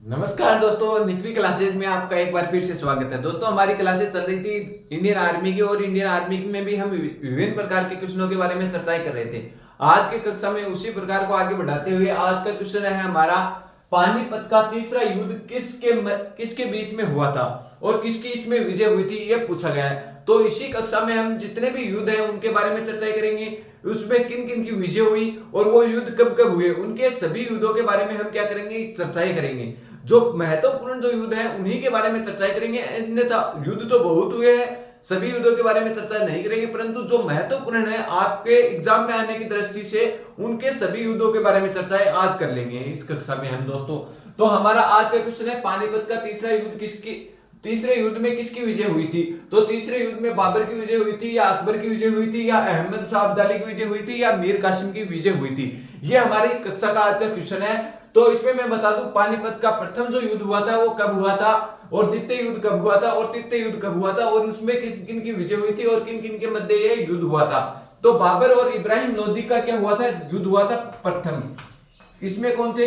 नमस्कार दोस्तों, निकवी क्लासेज में आपका एक बार फिर से स्वागत है। दोस्तों, हमारी क्लासेज चल रही थी इंडियन आर्मी की और इंडियन आर्मी में भी हम विभिन्न प्रकार के क्वेश्चनों के बारे में चर्चाएं कर रहे थे। आज की कक्षा में उसी प्रकार को आगे बढ़ाते हुए आज का क्वेश्चन है हमारा, पानीपत का तीसरा युद्ध किसके बीच में हुआ था और किसकी इसमें विजय हुई थी, यह पूछा गया है। तो इसी कक्षा में हम जितने भी युद्ध हैं उनके बारे में चर्चा करेंगे, उसमें किन किन की विजय हुई और वो युद्ध कब कब हुए, उनके सभी युद्धों के बारे में हम क्या करेंगे, चर्चाएं करेंगे। जो महत्वपूर्ण जो युद्ध हैं उन्हीं के बारे में चर्चाएं करेंगे। अन्यथा युद्ध तो बहुत हुए हैं, सभी युद्धों के बारे में चर्चा नहीं करेंगे, परंतु जो महत्वपूर्ण है आपके एग्जाम में आने की दृष्टि से उनके सभी युद्धों के बारे में चर्चाएं आज कर लेंगे इस कक्षा में हम। दोस्तों, तो हमारा आज का क्वेश्चन है, पानीपत का तीसरे युद्ध में किसकी विजय हुई थी। तो तीसरे युद्ध में बाबर की विजय हुई थी या अकबर की विजय हुई थी या अहमद शाह अब्दाली की विजय हुई थी या मीर कासिम की विजय हुई थी। ये हमारी कक्षा का आज का क्वेश्चन है। तो इसमें मैं बता दूं, पानीपत का प्रथम जो युद्ध हुआ था वो कब हुआ था और द्वितीय युद्ध कब हुआ था और तृतीय युद्ध कब हुआ था और उसमें किन किन की विजय हुई थी और किन किन के मध्य ये युद्ध हुआ था। तो बाबर और इब्राहिम लोदी का क्या हुआ था, युद्ध हुआ था प्रथम। इसमें कौन थे,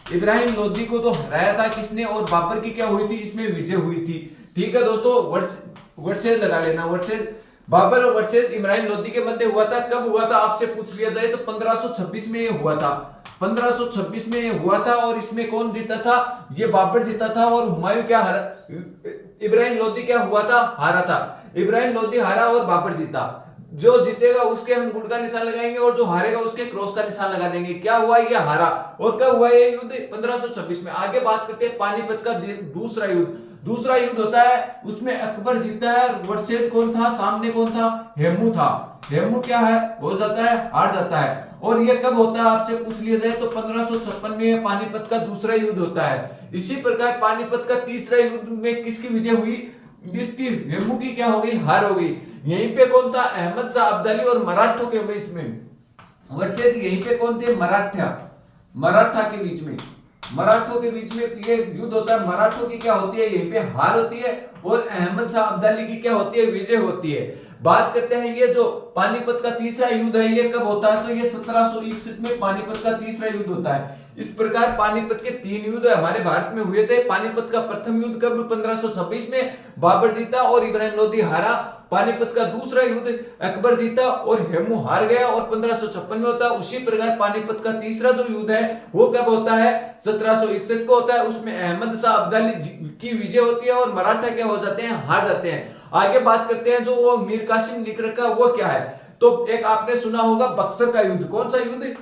इब्राहिम लोदी को तो हराया था किसने और बाबर की क्या हुई थी, इसमें विजय हुई थी। ठीक है दोस्तों, वर्सेज लगा लेना। वर्सेज बाबर और वर्सेज इब्राहिम लोदी के मध्य हुआ था। कब हुआ था आपसे पूछ लिया जाए तो 1526 में ये हुआ था। 1526 में ये हुआ था और इसमें कौन जीता था, ये बाबर जीता था और हुमायूं क्या हारा, इब्राहिम लोदी क्या हुआ था, हारा था। इब्राहिम लोदी हारा और बाबर जीता। जो जीतेगा उसके हम गुड का निशान लगाएंगे और जो हारेगा उसके क्रॉस का निशान लगा देंगे। क्या हुआ, ये हारा। और कब हुआ ये युद्ध, 1526 में। आगे बात करते हैं पानीपत का दूसरा युद्ध होता है, उसमें अकबर जीता है। वर्सेज कौन था, सामने कौन था, हेमू था। हेमू क्या है, हो जाता है, हार जाता है। और ये कब होता है आपसे पूछ लिया जाए तो 1556 में पानीपत का दूसरा युद्ध होता है। इसी प्रकार पानीपत का तीसरा युद्ध में किसकी विजय हुई, इसकी हेमू की क्या हो गई, हार हो गई। यहीं पे कौन था, अहमद शाह अब्दाली और मराठों के बीच में। वर्सेज यहीं पे कौन थे, मराठा के बीच में। मराठों के बीच में ये युद्ध होता है। मराठों की क्या होती है, यहीं पे हार होती है और अहमद शाह अब्दाली की क्या होती है, विजय होती है। बात करते हैं ये जो पानीपत का तीसरा युद्ध है ये कब होता है, तो ये 1761 में पानीपत का तीसरा युद्ध होता है। इस प्रकार पानीपत के 3 युद्ध हमारे भारत में हुए थे। पानीपत का प्रथम युद्ध कब, 1526 में, बाबर जीता और इब्राहिम लोदी हारा। पानीपत का दूसरा युद्ध अकबर जीता और हेमू हार गया और 1556 में होता है। उसी प्रकार पानीपत का तीसरा जो युद्ध है वो कब होता है, 1761 को होता है। उसमें अहमद शाह अब्दाली की विजय होती है और मराठा क्या हो जाते हैं, हार जाते हैं। आगे बात करते हैं जो वो मीर कासिम लिख रखा वो क्या है। तो एक आपने सुना होगा बक्सर का युद्ध। कौन सा युद्ध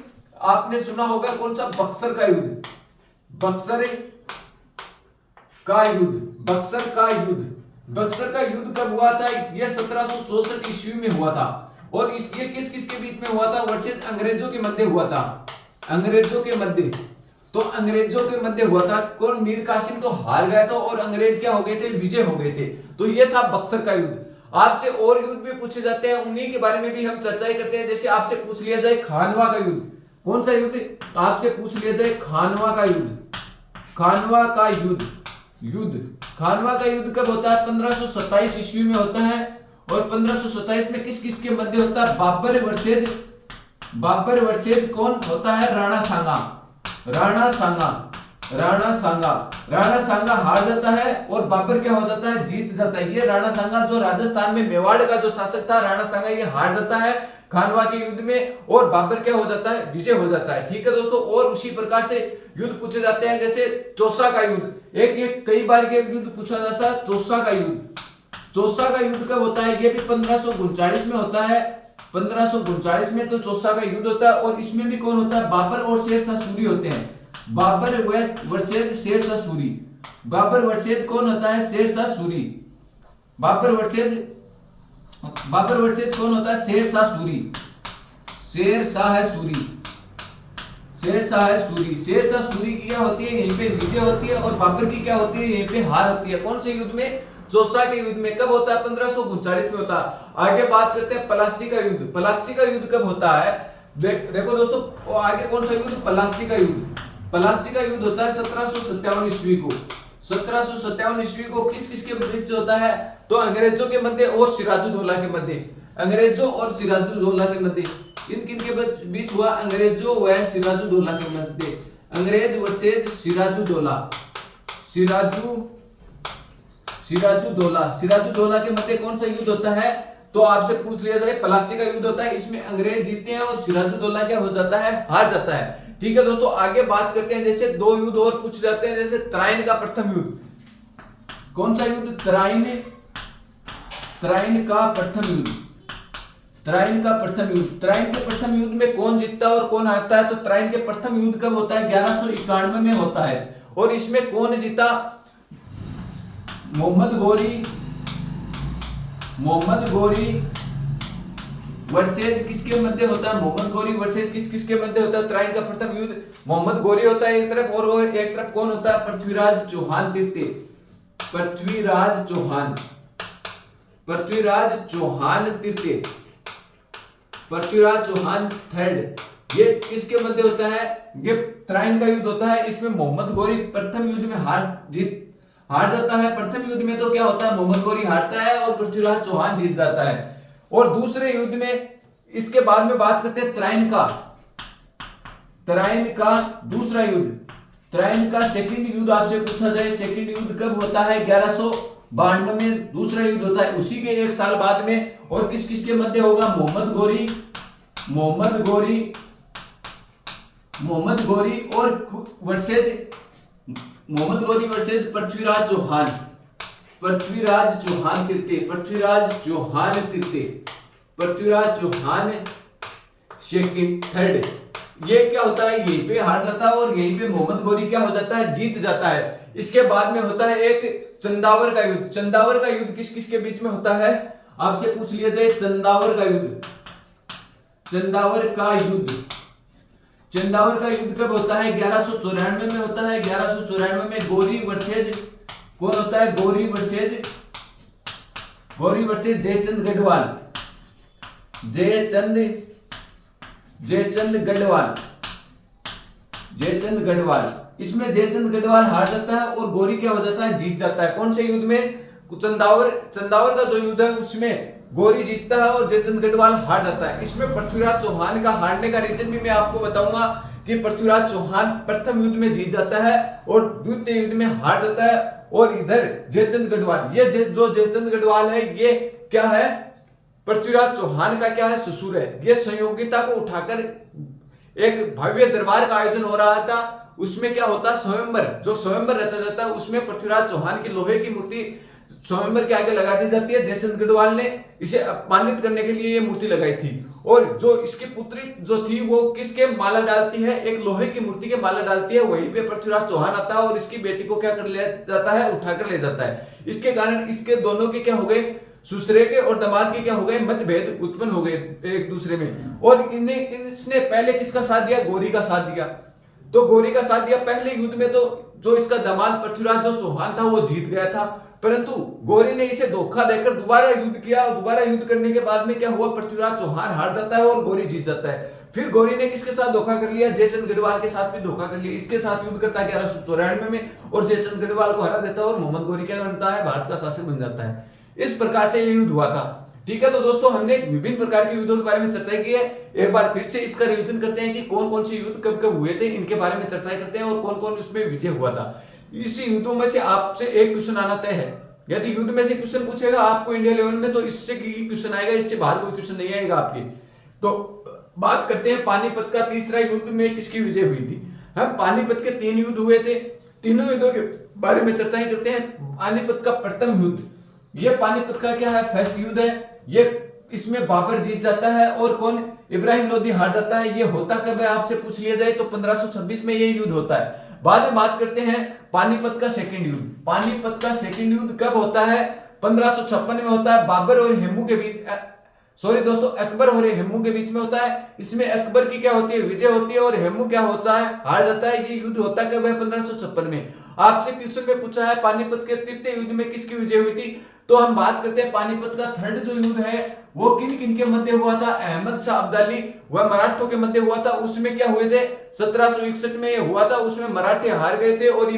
आपने सुना होगा, कौन सा, बक्सर का युद्ध। बक्सर का युद्ध कब हुआ था, यह 1764 ईस्वी में हुआ था। और ये किस किस के बीच में हुआ था, वर्सेज अंग्रेजों के मध्य हुआ था। अंग्रेजों के मध्य हुआ था। कौन, मीर कासिम तो हार गया था और अंग्रेज क्या हो गए थे, विजय हो गए थे। तो ये था बक्सर का युद्ध। आपसे और युद्ध भी पूछे जाते हैं, उन्हीं के बारे में भी हम चर्चाएं करते हैं। जैसे आपसे पूछ लिया जाए खानवा का युद्ध। कौन सा युद्ध, आपसे पूछ लिया जाए खानवा का युद्ध कब होता है, 1527 ईस्वी में होता है। और 1527 में किस किस के मध्य होता है, बाबर वर्सेज कौन होता है, राणा सांगा हार जाता है और बाबर क्या हो जाता है, जीत जाता है। ये राणा सांगा जो राजस्थान में मेवाड़ का जो शासक था, राणा सांगा, ये हार जाता है खानवा के युद्ध में और बाबर क्या हो जाता है, विजय हो जाता है। ठीक है दोस्तों, और उसी प्रकार से युद्ध पूछे जाते हैं। जैसे चौसा का युद्ध, एक ये कई बार ये युद्ध पूछा जाता है। चौसा का युद्ध कब होता है, ये भी 1539 में होता है। 1539 में तो चौसा का युद्ध होता है और इसमें भी कौन होता है, बाबर और शेर शाह सूरी होते हैं। बाबर वर्सेज शेर शाह सूरी। बाबर वर्सेज कौन होता है, शेर शाह सूरी। बाबर वर्सेज कौन होता है, शेर शाह सूरी। शेर शाह सूरी की क्या होती है, यहीं पे विजय होती है और बाबर की क्या होती है, यहीं पे हार होती है। कौन से युद्ध में, चौसा के युद्ध में। कब होता है, 1539 में होता है। आगे बात करते हैं पलासी का युद्ध कब होता है। देखो दोस्तों, आगे कौन सा युद्ध, पलासी का युद्ध होता है 1757 ईस्वी को। 1757 ईस्वी को किस किस के बीच होता है, तो अंग्रेजों के मध्य और सिराजुद्दौला के मध्य। इन किन के बीच हुआ? अंग्रेजों व सिराजुद्दौला के मध्य। अंग्रेज वर्सेज सिराजुद्दौला, सिराजुद्दौला के मध्य कौन सा युद्ध होता है? तो आपसे पूछ लिया जाए, प्लासी का युद्ध होता है। इसमें अंग्रेज जीतते हैं और सिराजुद्दौला क्या हो जाता है? हार जाता है। ठीक है दोस्तों, आगे बात करते हैं। जैसे दो युद्ध और पूछ जाते हैं, जैसे तराइन का प्रथम युद्ध। कौन सा युद्ध? तराइन का प्रथम युद्ध। तराइन का प्रथम युद्ध। तराइन के प्रथम युद्ध में कौन जीतता है और कौन हारता है? तो तराइन के प्रथम युद्ध कब होता है? 1191 में होता है। और इसमें कौन जीता? मोहम्मद गोरी वर्सेज किसके मध्य होता है? मोहम्मद गोरी वर्सेज किसके मध्य होता है? तराइन का प्रथम युद्ध मोहम्मद गोरी होता है एक तरफ, और एक तरफ कौन होता है? पृथ्वीराज चौहान तृतीय। पृथ्वीराज चौहान थर्ड। ये किसके मध्य होता है? ये तराइन का युद्ध होता है। इसमें मोहम्मद गोरी प्रथम युद्ध में हार जाता है। प्रथम युद्ध में तो क्या होता है? मोहम्मद गोरी हारता है और पृथ्वीराज चौहान जीत जाता है। और दूसरे युद्ध में, इसके बाद में बात करते हैं तराइन का दूसरा युद्ध। तराइन का सेकंड युद्ध आपसे पूछा जाए, सेकंड युद्ध कब होता है? 1192 में दूसरा युद्ध होता है। उसी के एक साल बाद में, और किस किस के मध्य होगा? मोहम्मद गोरी और versus Prithviraj Chauhan second third. ये क्या होता है? यहीं पे हार जाता है और यहीं पे मोहम्मद गोरी क्या हो जाता है? जीत जाता है। इसके बाद में होता है एक चंदावर का युद्ध। चंदावर का युद्ध किस किस के बीच में होता है? आपसे पूछ लिया जाए चंदावर का युद्ध कब होता है? 1194 में होता है। 1194 में गोरी वर्सेज कौन होता है? गोरी वर्सेज जयचंद गढ़वाल। इसमें जयचंद गढ़वाल हार जाता है और गोरी क्या हो जाता है? जीत जाता है। कौन से युद्ध में? चंदावर का जो युद्ध है उसमें गोरी जीतता है और जयचंद गढ़वाल हार जाता है। इसमें पृथ्वीराज चौहान का हारने का रीजन भी मैं आपको बताऊंगा कि पृथ्वीराज चौहान प्रथम युद्ध में जीत जाता है और द्वितीय युद्ध में हार जाता है। और इधर जयचंद गढ़वाल, ये जो जयचंद गढ़वाल है, ये क्या है? पृथ्वीराज चौहान का क्या है? ससुर है। ये संयोगिता को उठाकर एक भव्य दरबार का आयोजन हो रहा था। उसमें क्या होता है? स्वयंवर रचा जाता है। उसमें पृथ्वीराज चौहान की लोहे की मूर्ति स्वयंवर के आगे लगा दी जाती है। जयचंद गढ़वाल ने इसे अपमानित करने के लिए ये मूर्ति लगाई थी। और जो इसकी पुत्री जो थी वो किसके माला डालती है? एक लोहे की मूर्ति के माला डालती है। वहीं पे पृथ्वीराज चौहान आता है और इसकी बेटी को क्या कर ले जाता है? उठाकर ले जाता है। इसके कारण इसके दोनों के क्या हो गए? ससुरे के और दामाद के क्या हो गए? मतभेद उत्पन्न हो गए एक दूसरे में। और इसने पहले किसका साथ दिया? गोरी का साथ दिया। तो गोरी का साथ दिया पहले युद्ध में, तो जो इसका दामाद पृथ्वीराज जो चौहान था वो जीत गया था। परंतु गोरी ने इसे धोखा देकर दोबारा युद्ध किया। दोबारा युद्ध करने के बाद में क्या हुआ? पृथ्वीराज चौहान हार जाता है और गोरी जीत जाता है। फिर गोरी ने किसके साथ धोखा कर लिया? जयचंद गढ़वाल के साथ भी धोखा कर लिया। इसके साथ युद्ध करता है 1194 में और जयचंद गढ़वाल को हरा देता है और मोहम्मद गोरी क्या बनता है? भारत का शासक बन जाता है। इस प्रकार से ये युद्ध हुआ था। ठीक है, तो दोस्तों हमने विभिन्न प्रकार के युद्धों के बारे में चर्चा की है। एक बार फिर से इसका रिवीजन करते हैं कि कौन कौन से युद्ध कब कब हुए थे, इनके बारे में चर्चा करते हैं और कौन कौन उसमें विजय हुआ था। इस युद्धों में से आपसे एक क्वेश्चन आना तय है। यदि युद्ध में से क्वेश्चन पूछेगा आपको इंडिया लेवल में, तो इससे क्वेश्चन आएगा, इससे बाहर कोई क्वेश्चन नहीं आएगा आपके। तो बात करते हैं पानीपत का तीसरा युद्ध में किसकी विजय हुई थी। हम पानीपत के 3 युद्ध हुए थे, तीनों युद्धों के बारे में चर्चा करते हैं। पानीपत का प्रथम युद्ध, ये पानीपत का क्या है? फर्स्ट युद्ध है। ये इसमें बाबर जीत जाता है और कौन? इब्राहिम लोदी हार जाता है। ये होता कब है आपसे पूछ लिया जाए तो 1526 में ये युद्ध होता है। बाद में बात करते हैं पानीपत का सेकंड युद्ध। पानीपत का सेकंड युद्ध कब होता है? 1556 में होता है। बाबर और हेमू के बीच, सॉरी दोस्तों, अकबर और हेमू के बीच में होता है। इसमें अकबर की क्या होती है? विजय होती है और हेमू क्या होता है? हार जाता है। ये युद्ध होता कब है? 1556 में। आपसे क्वेश्चन में पूछा है पानीपत के तृतीय युद्ध में किसकी विजय हुई थी, तो हम बात करते हैं पानीपत का थर्ड जो युद्ध है वो किन किन के मध्य हुआ था? अहमद शाह अब्दाली व मराठों के मध्य हुआ था। उसमें क्या हुए थे? 1761 में ये हुआ था। उसमें मराठे हार गए थे और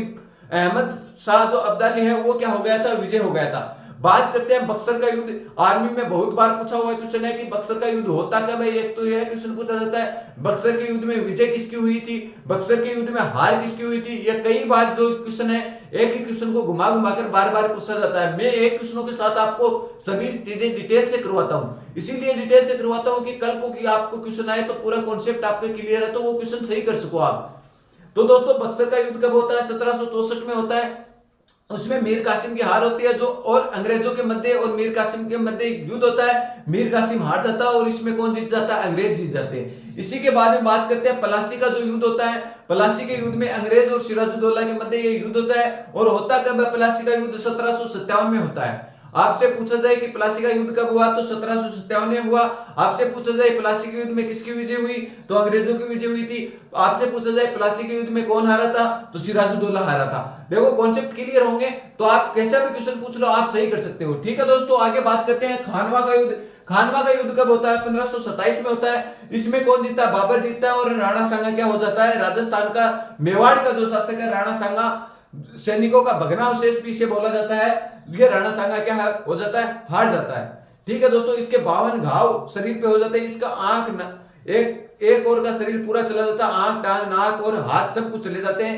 अहमद शाह जो अब्दाली है वो क्या हो गया था? विजय हो गया था। बात करते हैं बक्सर का युद्ध। आर्मी में बहुत बार पूछा हुआ क्वेश्चन है कि बक्सर का युद्ध होता कब है। एक तो यह क्वेश्चन पूछा जाता है बक्सर के युद्ध में विजय किसकी हुई थी, बक्सर के युद्ध में हार किसकी हुई थी। यह कई बार जो क्वेश्चन है एक ही क्वेश्चन को घुमा घुमा कर बार बार पूछा जाता है। मैं एक क्वेश्चनों के साथ आपको सभी चीजें डिटेल से करवाता हूं, इसीलिए डिटेल से करवाता हूं कि कल को कि आपको क्वेश्चन आए तो पूरा कॉन्सेप्ट आपके क्लियर है, तो वो क्वेश्चन सही कर सको आप। तो दोस्तों बक्सर का युद्ध कब होता है, 1764 में होता है। उसमें मीर कासिम की हार होती है जो, और अंग्रेजों के मध्य और मीर कासिम के मध्य युद्ध होता है। मीर कासिम हार जाता है और इसमें कौन जीत जाता है, अंग्रेज जीत जाते हैं। इसी के बाद में बात करते हैं प्लासी का जो युद्ध होता है। प्लासी के युद्ध में अंग्रेज और सिराजुद्दौला के मध्य ये युद्ध होता है। और होता कब है प्लासी का युद्ध, 1757 में होता है। आपसे पूछा जाए कि प्लासी का युद्ध कब हुआ तो 1757 में हुआ। आपसे पूछा जाए प्लासी के युद्ध में किसकी विजय हुई तो अंग्रेजों की विजय हुई थी। आपसे पूछा जाए प्लासी के युद्ध में कौन हारा था तो सिराजुद्दौला हारा था। देखो कॉन्सेप्ट क्लियर होंगे तो आप कैसा भी क्वेश्चन पूछ लो आप सही कर सकते हो। ठीक है दोस्तों, आगे बात करते हैं खानवा का युद्ध। खानवा का युद्ध कब होता है, 1527 में होता है। इसमें कौन जीतता है, बाबर जीतता है और राणा सांगा क्या हो जाता है, राजस्थान का मेवाड़ का जो शासक है राणा सांगा, सैनिकों का भग्नावशेष भी इसे बोला जाता है, ये राणा सांगा क्या हो जाता है, हार जाता है। ठीक है दोस्तों, इसके 52 घाव शरीर पे हो जाते हैं। इसका आंख एक और का शरीर पूरा चला जाता है, आंख टांग नाक और हाथ सब कुछ चले जाते हैं,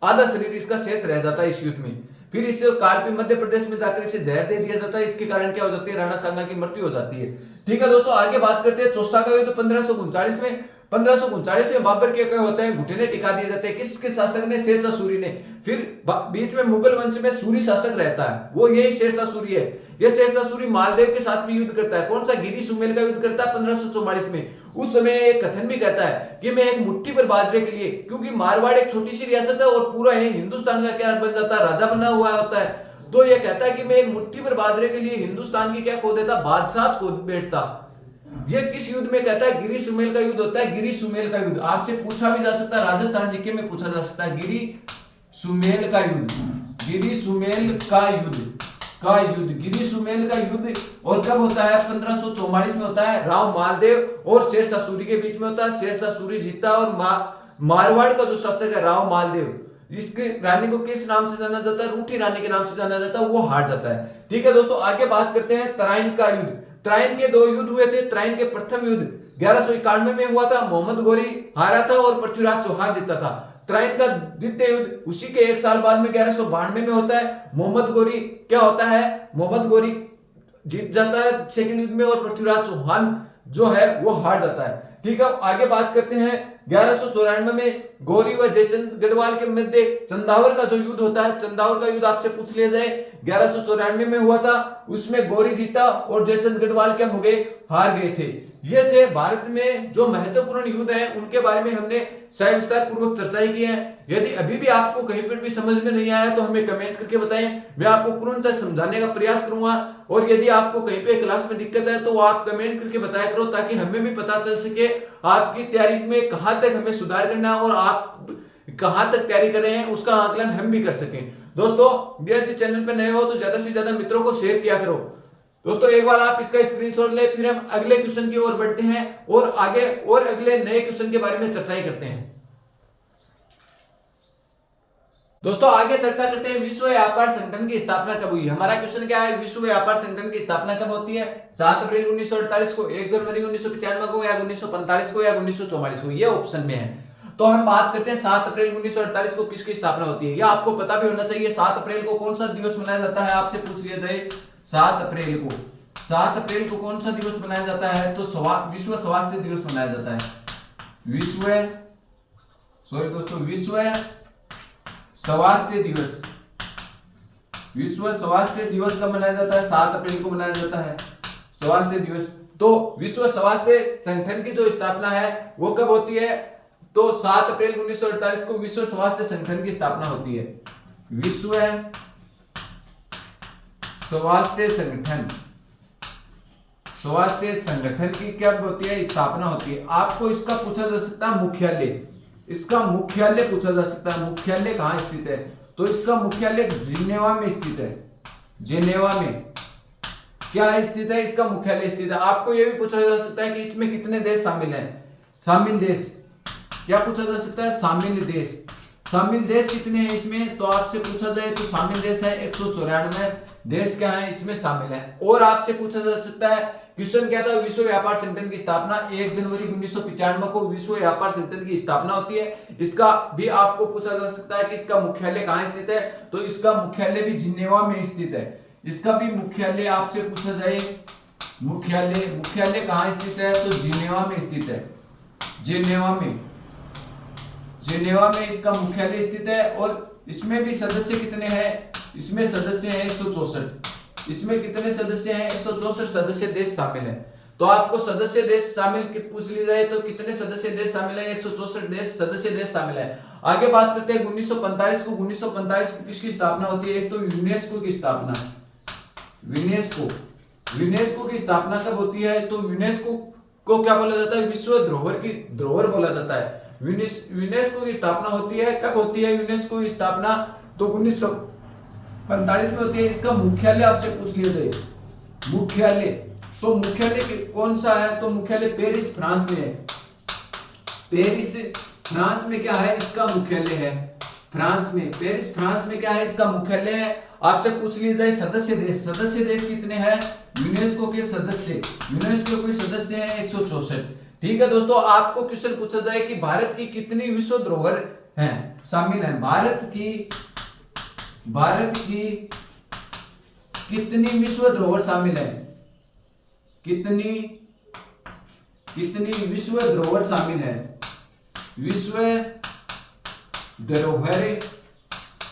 आधा शरीर इसका शेष रह जाता है इस युद्ध में। फिर इसे कार्पी मध्य प्रदेश में जाकर इसे जहर दे दिया जाता है। इसके कारण क्या हो जाती है, राणा सांगा की मृत्यु हो जाती है। ठीक है दोस्तों, आगे बात करते हैं चौसा का युद्ध 1539 में। 1539 में बाबर के क्या होते हैं, घुटने टिका दिए जाते हैं। किसके शासक ने, शेरशाह सूरी ने। फिर बीच में मुगल वंश में सूरी शासक रहता है, वो यही शेरशाह सूरी है। ये शेरशाह सूरी मालदेव के साथ भी युद्ध करता है। कौन सा, गिरी सुमेल का युद्ध करता है 1544 में। उस समय एक कथन भी कहता है कि मैं एक मुट्ठी पर बाजरे के लिए, क्योंकि मारवाड़ एक छोटी सी रियासत है और पूरा है हिंदुस्तान का क्या बन जाता है, राजा बना हुआ होता है। तो ये कहता है कि मैं एक मुट्ठी पर बाजरे के लिए हिंदुस्तान की क्या खो देता, बादशाह खो बैठता। ये किस युद्ध में कहता है, गिरी सुमेल का युद्ध होता है। गिरी सुमेल का युद्ध आपसे पूछा भी जा सकता है, राजस्थान जीके में पूछा जा सकता है। गिरी सुमेल का युद्ध, गिरी सुमेल का युद्ध, गिरी सुमेल का युद्ध और कब होता है, 1544 में होता है। राव मालदेव और शेरशाह सूरी के बीच में होता है। शेरशाह सूरी जीता और मारवाड़ का जो शासक है राव मालदेव, जिसके रानी को किस नाम से जाना जाता है, रूठी रानी के नाम से जाना जाता है, वो हार जाता है। ठीक है दोस्तों, आगे बात करते हैं तराइन का युद्ध। तराइन के दो युद्ध हुए थे। तराइन के प्रथम युद्ध 1191 में हुआ था, मोहम्मद गोरी हारा था और पृथ्वीराज चौहान जीता था। तराइन का द्वितीय युद्ध उसी के एक साल बाद में 1192 में होता है। मोहम्मद गोरी क्या होता है, मोहम्मद गोरी जीत जाता है सेकंड युद्ध में और पृथ्वीराज चौहान जो है वो हार जाता है। ठीक है, आगे बात करते हैं 1194 में गौरी व जयचंद गढ़वाल के मध्य चंदावर का जो युद्ध होता है। चंदावर का युद्ध आपसे पूछ लिया जाए, 1194 में हुआ था। उसमें गौरी जीता और जयचंद गढ़वाल क्या हो गए, हार गए थे। ये थे भारत में जो महत्वपूर्ण युद्ध है, उनके बारे में हमने विस्तार पूर्वक चर्चा की है। यदि अभी भी आपको कहीं पर भी समझ में नहीं आया तो हमें कमेंट करके बताएं, मैं आपको पूर्णतः समझाने का प्रयास करूंगा। और यदि आपको कहीं पे क्लास में दिक्कत है तो आप कमेंट करके बताया करो, ताकि हमें भी पता चल सके आपकी तैयारी में कहां तक हमें सुधार करना है और आप कहां तक तैयारी कर रहे हैं उसका आकलन हम भी कर सकें। दोस्तों यदि चैनल पर नए हो तो ज्यादा से ज्यादा मित्रों को शेयर किया करो। दोस्तों एक बार आप इसका स्क्रीनशॉट ले, फिर हम अगले क्वेश्चन की ओर बढ़ते हैं और आगे और अगले नए क्वेश्चन के बारे में चर्चाएं करते हैं। दोस्तों आगे चर्चा करते हैं विश्व व्यापार संगठन की स्थापना कब हुई। हमारा क्वेश्चन क्या है, विश्व व्यापार संगठन की स्थापना कब होती है, 7 अप्रैल 1948 को, 1 जनवरी 1995 को, या 1945 को, या 1944 को, ये ऑप्शन में है। तो हम बात करते हैं 7 अप्रैल 1948 को किसकी स्थापना होती है। यह आपको पता भी होना चाहिए। 7 अप्रैल को कौन सा दिवस मनाया जाता है, आपसे पूछ लिया जाए 7 अप्रैल को कौन सा दिवस मनाया जाता है, तो विश्व स्वास्थ्य दिवस मनाया जाता है। विश्व स्वास्थ्य दिवस कब मनाया जाता है, 7 अप्रैल को मनाया जाता है स्वास्थ्य दिवस। तो विश्व स्वास्थ्य संगठन की जो स्थापना है वो कब होती है, तो 7 अप्रैल 1948 को विश्व स्वास्थ्य संगठन की स्थापना होती है। विश्व स्वास्थ्य संगठन की क्या होती है, स्थापना होती है। आपको इसका पूछा जा सकता है मुख्यालय, इसका मुख्यालय पूछा जा सकता है, मुख्यालय कहां स्थित है, तो इसका मुख्यालय जिनेवा में स्थित है। जिनेवा में क्या स्थित है, इसका मुख्यालय स्थित है। आपको यह भी पूछा जा सकता है कि इसमें कितने देश शामिल हैं, शामिल देश क्या पूछा जा सकता है, शामिल देश। शामिल देश कितने हैं इसमें, तो आपसे पूछा जाए तो शामिल देश है 194 देश क्या है इसमें शामिल है। और आपसे पूछा जा सकता है क्वेश्चन क्या था, विश्व व्यापार संगठन की स्थापना 1 जनवरी 1995 को विश्व व्यापार संगठन की स्थापना होती है। इसका भी आपको पूछा जा सकता है कि इसका मुख्यालय कहां स्थित है, तो इसका मुख्यालय भी जिनेवा में स्थित है। इसका भी मुख्यालय आपसे पूछा जाए, मुख्यालय कहां स्थित है, तो जिनेवा में स्थित है। जिनेवा में इसका मुख्यालय स्थित है। और इसमें भी सदस्य कितने हैं, इसमें सदस्य हैं 164। इसमें कितने सदस्य हैं, 164 सदस्य देश शामिल हैं। तो आपको सदस्य देश शामिल पूछ ली जाए तो कितने सदस्य देश शामिल है, 164 सदस्य देश शामिल है। आगे बात करते हैं 1945 को किसकी स्थापना होती है, एक तो यूनेस्को की स्थापना। यूनेस्को की स्थापना कब होती है, तो यूनेस्को को क्या बोला जाता है, विश्व धरोहर बोला जाता है। यूनेस्को की स्थापना होती है, कब होती है यूनेस्को की स्थापना, तो 1945 में होती है। इसका मुख्यालय आपसे पूछ लिया जाए, मुख्यालय कौन सा है, तो मुख्यालय पेरिस फ्रांस में है। पेरिस फ्रांस में क्या है, इसका मुख्यालय है फ्रांस में। पेरिस फ्रांस में क्या है, इसका मुख्यालय है। आपसे पूछ लिया जाए सदस्य देश कितने हैं, यूनेस्को के सदस्य हैं 164। ठीक है दोस्तों, आपको क्वेश्चन पूछा जाए कि भारत की कितनी विश्व धरोहर हैं शामिल है, भारत की कितनी विश्व धरोहर शामिल है, कितनी विश्व धरोहर शामिल है, विश्व धरोहर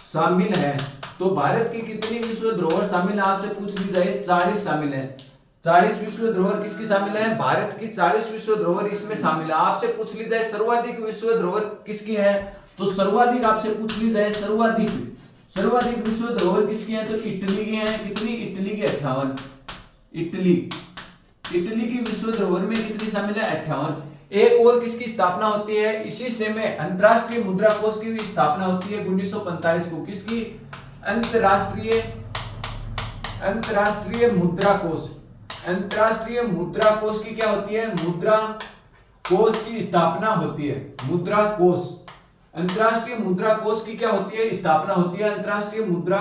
शामिल है। तो भारत की कितनी विश्व धरोहर शामिल है, आपसे पूछ ली जाए 40 शामिल है। 40 विश्व धरोहर किसकी शामिल है, भारत की 40 विश्व धरोहर इसमें शामिल है। आपसे पूछ ली जाए सर्वाधिक विश्व धरोहर किसकी है, तो सर्वाधिक आपसे पूछ ली जाए सर्वाधिक विश्व धरोहर किसकी है, तो इटली की है। कितनी, इटली की 58। इटली की विश्व धरोहर में कितनी शामिल है, 58। एक और किसकी स्थापना होती है इसी समय, अंतरराष्ट्रीय मुद्रा कोष की भी स्थापना होती है 1945 को। किसकी, अंतरराष्ट्रीय मुद्रा कोष की क्या होती है, मुद्रा कोष की स्थापना होती है। अंतरराष्ट्रीय मुद्रा कोष की क्या होती है, स्थापना होती है। अंतरराष्ट्रीय मुद्रा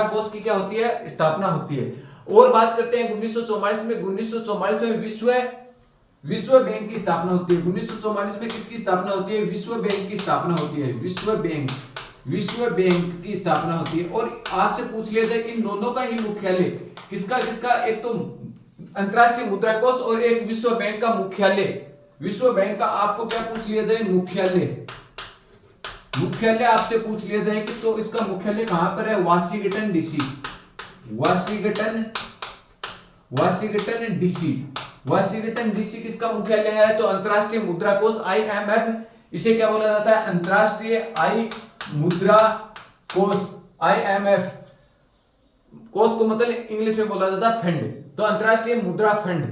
कोष की क्या होती है, स्थापना होती है। और बात करते हैं 1944 में विश्व बैंक की स्थापना होती है। 1944 में किसकी स्थापना होती है, विश्व बैंक की स्थापना होती है। विश्व बैंक की स्थापना होती है। और आपसे पूछ लिया जाए इन दोनों का ही मुख्यालय किसका, एक तो अंतरराष्ट्रीय मुद्रा कोष और एक विश्व बैंक का मुख्यालय। विश्व बैंक का आपको क्या पूछ लिया जाए, मुख्यालय आपसे पूछ लिया जाए कि तो इसका मुख्यालय कहां पर है, वाशिंगटन डीसी किसका मुख्यालय है, तो अंतरराष्ट्रीय मुद्रा कोष IMF, इसे क्या बोला जाता है, अंतरराष्ट्रीय मुद्रा कोष IMF। कोष को मतलब इंग्लिश में बोला जाता है फंड, तो अंतरराष्ट्रीय मुद्रा फंड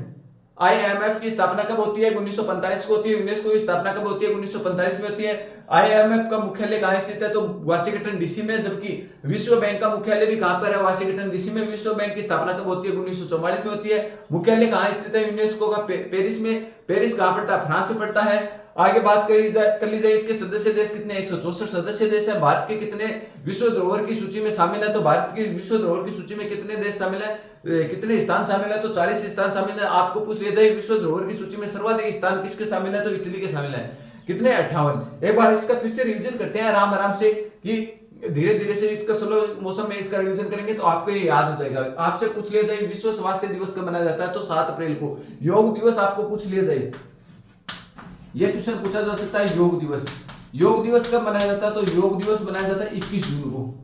IMF की स्थापना कब होती है, 1945 को होती है। यूनेस्को की स्थापना कब होती है, 1945 में होती है। IMF का मुख्यालय कहां स्थित है, तो वाशिंगटन डीसी में। जबकि विश्व बैंक का मुख्यालय भी कहां पर है, वाशिंगटन डीसी में। विश्व बैंक की स्थापना कब होती है, 1944 में होती है। मुख्यालय कहां स्थित है, यूनेस्को का पेरिस में। पेरिस कहां पड़ता है, फ्रांस में पड़ता है। आगे बात कर ली जाए इसके सदस्य देश कितने, 164 सदस्य देश है। भारत के कितने विश्व धरोहर की सूची में शामिल है, तो भारत की विश्व धरोहर की सूची में कितने देश शामिल है, कितने स्थान शामिल है, तो 40 स्थान शामिल है। आपको पूछ लिया जाए विश्व धरोहर की सूची में सर्वाधिक स्थान किसके शामिल है, तो इटली के शामिल है। कितने, 58। एक बार इसका फिर से रिवीजन करते हैं आराम से, कि धीरे धीरे से इसका स्लो मौसम में इसका रिवीजन करेंगे तो आपको ये याद हो जाएगा। आपसे पूछ लिया जाए विश्व स्वास्थ्य दिवस कब मनाया जाता है, तो 7 अप्रैल को। योग दिवस आपको पूछ लिया जाए, यह क्वेश्चन पूछा जा सकता है। योग दिवस कब मनाया जाता है, तो योग दिवस मनाया जाता है 21 जून को।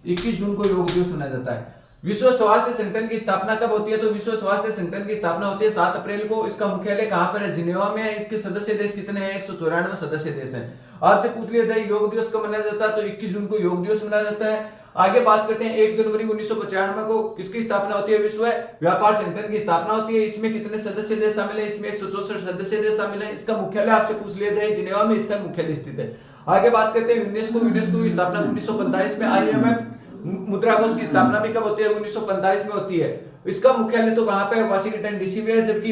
21 जून को योग दिवस मनाया जाता है। विश्व स्वास्थ्य संगठन की स्थापना कब होती है, तो विश्व स्वास्थ्य संगठन की स्थापना होती है 7 अप्रैल को। इसका मुख्यालय कहां पर है, जिनेवा में है। इसके सदस्य देश कितने हैं, 194 सदस्य देश हैं। आपसे पूछ लिया जाए योग दिवस कब मनाया जाता है, तो 21 जून को योग दिवस मनाया जाता है। आगे बात करते हैं 1 जनवरी 1995 को किसकी स्थापना होती है, विश्व व्यापार संगठन की स्थापना होती है। इसमें कितने सदस्य देश शामिल है, इसमें 164 सदस्य देश शामिल है। इसका मुख्यालय आपसे पूछ लिया जाए, जिनेवा में इसका मुख्यालय स्थित है। आगे बात करते हैं यूनेस्को की स्थापना 1945 में। IMF मुद्रा कोष की स्थापना भी कब होती है, 1945 में होती है। इसका मुख्यालय तो कहां पे है, वाशिंगटन डीसी में है। जबकि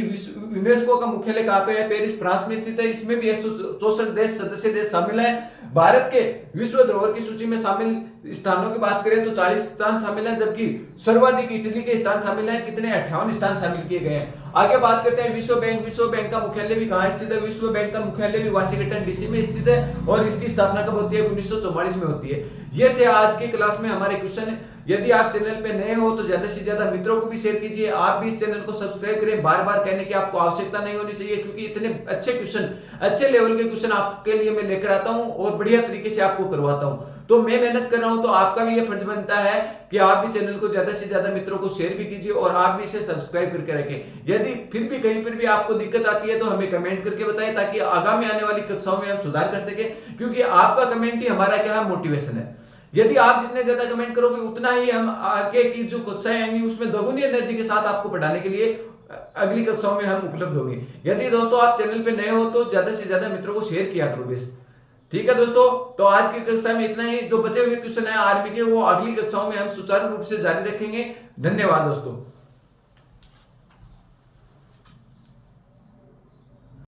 यूनेस्को का मुख्यालय कहां पे है, पेरिस फ्रांस में स्थित है। इसमें भी 164 देश सदस्य देश शामिल है। भारत के विश्व धरोहर की सूची में शामिल स्थानों की बात करें तो 40 स्थान शामिल है, जबकि सर्वाधिक इटली के स्थान शामिल है। कितने, 58 स्थान शामिल किए गए हैं। आगे बात करते हैं विश्व बैंक। विश्व बैंक का मुख्यालय भी कहां स्थित है, विश्व बैंक का मुख्यालय भी वाशिंगटन डीसी में स्थित है और इसकी स्थापना कब होती है, 1944 में होती है। ये थे आज की क्लास में हमारे क्वेश्चन। यदि आप चैनल पे नए हो तो ज्यादा से ज्यादा मित्रों को भी शेयर कीजिए। आप भी इस चैनल को सब्सक्राइब करें। बार बार कहने की आपको आवश्यकता नहीं होनी चाहिए, क्योंकि इतने अच्छे क्वेश्चन, अच्छे लेवल के क्वेश्चन आपके लिए मैं लेकर आता हूं और बढ़िया तरीके से आपको करवाता हूं। तो मैं मेहनत कर रहा हूं, तो आपका भी ये फर्ज बनता है कि आप भी चैनल को ज्यादा से ज्यादा मित्रों को शेयर भी कीजिए और आप भी इसे सब्सक्राइब करके रखें। यदि फिर भी कहीं पर भी आपको दिक्कत आती है तो हमें कमेंट करके बताएं, ताकि आगामी आने वाली कक्षाओं में हम सुधार कर सके, क्योंकि आपका कमेंट ही हमारा क्या है, मोटिवेशन है। यदि आप जितने ज्यादा कमेंट करोगे उतना ही हम आगे की जो कक्षाएं आएंगी उसमें दोगुनी एनर्जी के साथ आपको पढ़ाने के लिए अगली कक्षाओं में हम उपलब्ध होंगे। यदि दोस्तों आप चैनल पे नए हो तो ज्यादा से ज्यादा मित्रों को शेयर किया करो बस। ठीक है दोस्तों, तो आज की कक्षा में इतना ही। जो बचे हुए क्वेश्चन है आर्मी के, वो अगली कक्षाओं में हम सुचारू रूप से जारी रखेंगे। धन्यवाद दोस्तों।